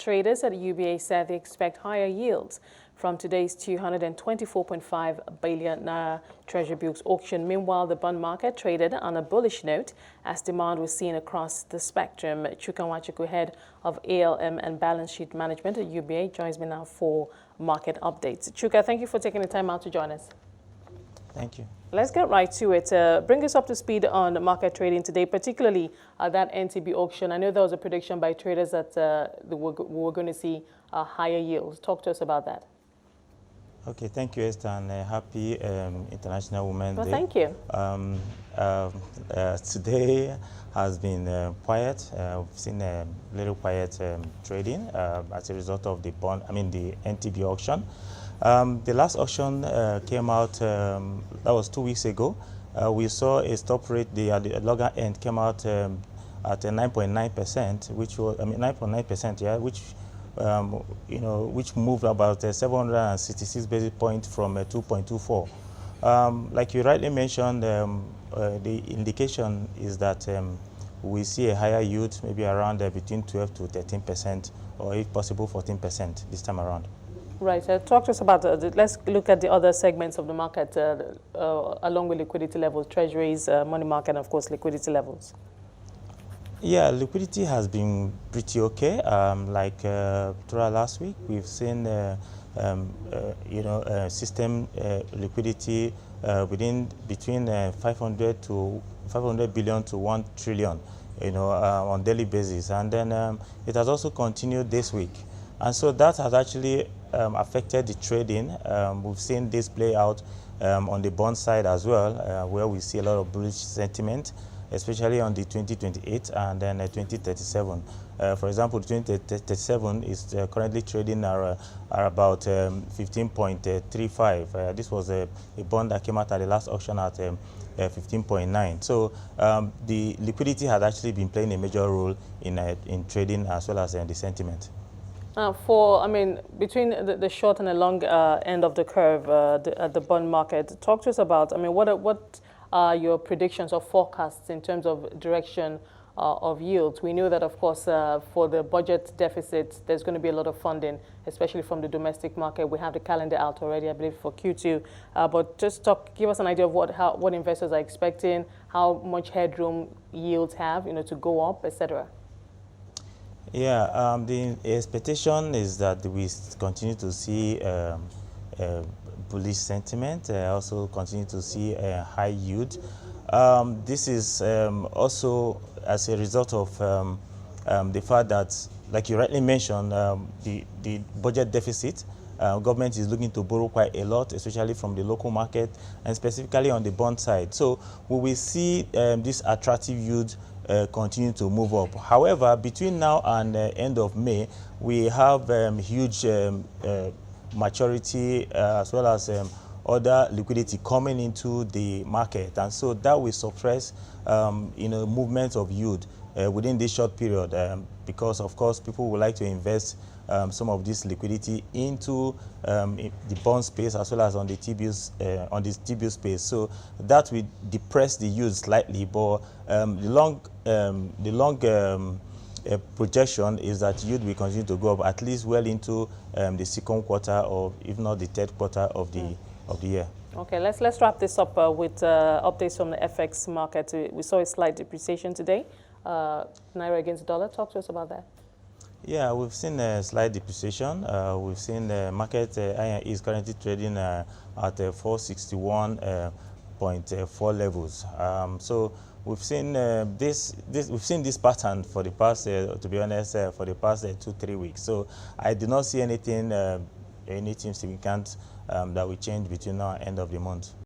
traders at UBA said they expect higher yields from today's 224.5 billion naira Treasury bills auction. Meanwhile, the bond market traded on a bullish note as demand was seen across the spectrum. Chuka Nwachukwu, head of ALM and Balance Sheet Management at UBA, joins me now for market updates. Chuka, thank you for taking the time out to join us. Thank you. Let's get right to it. Bring us up to speed on market trading today, particularly that NTB auction. I know there was a prediction by traders that we were going to see higher yields. Talk to us about that. Okay, thank you, Esther, and happy International Women's Day. Thank you. Today has been quiet. We've seen a little quiet trading as a result of the NTB auction. The last auction came out, that was 2 weeks ago. We saw a stop rate, the longer end came out at 9.9%, which was, 9.9%, yeah, which, which moved about 766 basis points from 2.24. Like you rightly mentioned, the indication is that we see a higher yield, maybe around between 12 to 13%, or if possible 14% this time around. Right. Talk to us about, let's look at the other segments of the market along with liquidity levels, treasuries, money market, and of course, liquidity levels. Yeah, liquidity has been pretty okay. Throughout last week, we've seen, system liquidity between 500 billion to 1 trillion, on daily basis. And then it has also continued this week. And so that has actually affected the trading. We've seen this play out on the bond side as well, where we see a lot of bullish sentiment, especially on the 2028 and then 2037. For example, 2037 is currently trading at about 15.35. This was a bond that came out at the last auction at 15.9. So the liquidity has actually been playing a major role in trading as well as the sentiment. Between the short and the long end of the curve, the bond market, talk to us about, what are your predictions or forecasts in terms of direction of yields? We know that, of course, for the budget deficit, there's going to be a lot of funding, especially from the domestic market. We have the calendar out already, I believe, for Q2. But just give us an idea of what investors are expecting, how much headroom yields have, to go up, etc. Yeah, the expectation is that we continue to see bullish sentiment, also continue to see a high yield. This is also as a result of the fact that, like you rightly mentioned, the budget deficit, government is looking to borrow quite a lot, especially from the local market and specifically on the bond side. So we will see this attractive yield continue to move up. However, between now and end of May, we have huge maturity as well as other liquidity coming into the market, and so that will suppress movement of yield within this short period, because of course people would like to invest some of this liquidity into the bond space as well as on the T-bills space. So that will depress the yield slightly, but the long projection is that yield will continue to go up at least well into the second quarter, or if not the third quarter of the year. Okay, let's wrap this up with updates from the FX market. We saw a slight depreciation today, Naira against dollar. Talk to us about that. Yeah, we've seen a slight depreciation. We've seen the market is currently trading at 461.4 levels. So we've seen this pattern for the past, to be honest, for the past 2-3 weeks. So I do not see anything significant that will change between now and end of the month.